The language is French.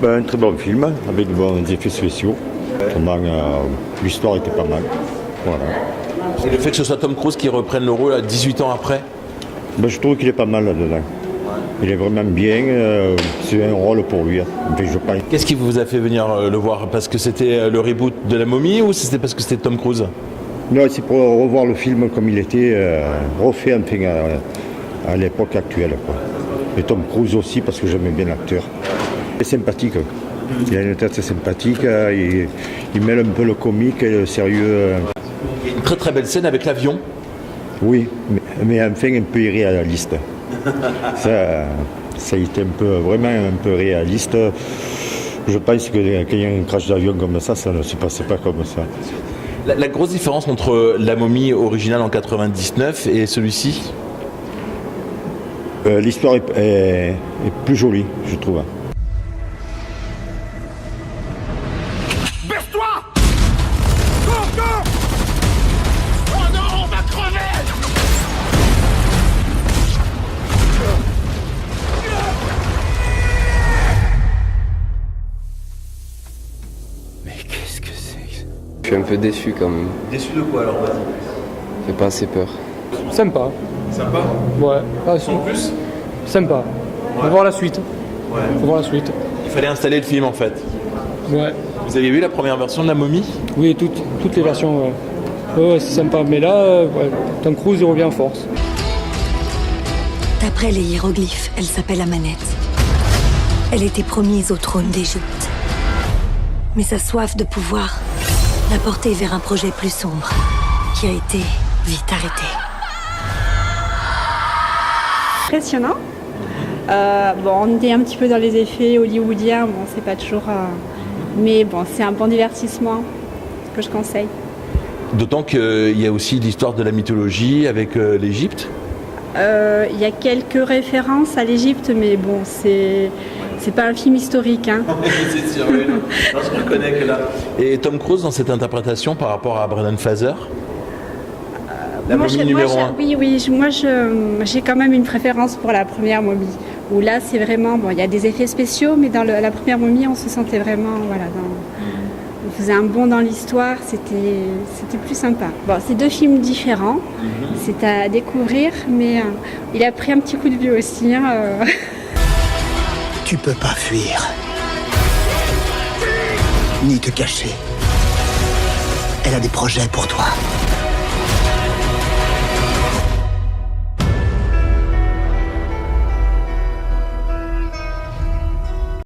Un très bon film, avec de bons effets spéciaux. L'histoire était pas mal. Voilà. Et le fait que ce soit Tom Cruise qui reprenne le rôle à 18 ans après? Je trouve qu'il est pas mal là-dedans. Il est vraiment bien, c'est un rôle pour lui. Enfin, je pense. Qu'est-ce qui vous a fait venir le voir? Parce que c'était le reboot de La Momie ou c'était parce que c'était Tom Cruise? Non, c'est pour revoir le film comme il était, refait enfin, à l'époque actuelle, quoi. Et Tom Cruise aussi, parce que j'aimais bien l'acteur. Il est sympathique. Il a une tête sympathique, il mêle un peu le comique et le sérieux. Il y a une très très belle scène avec l'avion. Oui, mais enfin un peu irréaliste. Ça a été vraiment un peu réaliste. Je pense que quand il y a un crash d'avion comme ça ne se passait pas comme ça. La grosse différence entre La Momie originale en 99 et celui-ci? L'histoire est plus jolie, je trouve. Baisse-toi! Cours! Oh non, on va crever! Mais qu'est-ce que c'est que ça? Je suis un peu déçu quand même. Déçu de quoi alors? Vas-y. Ça fait pas assez peur. Sympa. Sympa? Ouais. Ah, En plus? sympa. Faut voir la suite. Ouais. Faut voir la suite. Il fallait installer le film en fait. Ouais. Vous avez vu la première version de La Momie? Oui, toutes les versions. Ouais, c'est sympa. Mais là, ouais, Tom Cruise il revient en force. D'après les hiéroglyphes, elle s'appelle Amanette. Elle était promise au trône d'Égypte. Mais sa soif de pouvoir l'a portée vers un projet plus sombre, qui a été vite arrêté. Impressionnant. On est un petit peu dans les effets hollywoodiens, c'est pas toujours... mais bon, c'est un bon divertissement que je conseille. D'autant qu'il y a aussi l'histoire de la mythologie avec l'Égypte. Il y a quelques références à l'Égypte, mais bon, c'est pas un film historique. Hein. C'est sûr, oui. Non, je reconnais que là. Et Tom Cruise dans cette interprétation par rapport à Brendan Fraser? La Momie numéro 1. Oui, moi j'ai quand même une préférence pour la première Momie. Où là, c'est vraiment, il y a des effets spéciaux, mais dans la première Momie, on se sentait vraiment, on faisait un bond dans l'histoire, c'était plus sympa. Bon, c'est deux films différents, c'est à découvrir, mais il a pris un petit coup de vieux aussi. Hein, Tu peux pas fuir. Ni te cacher. Elle a des projets pour toi.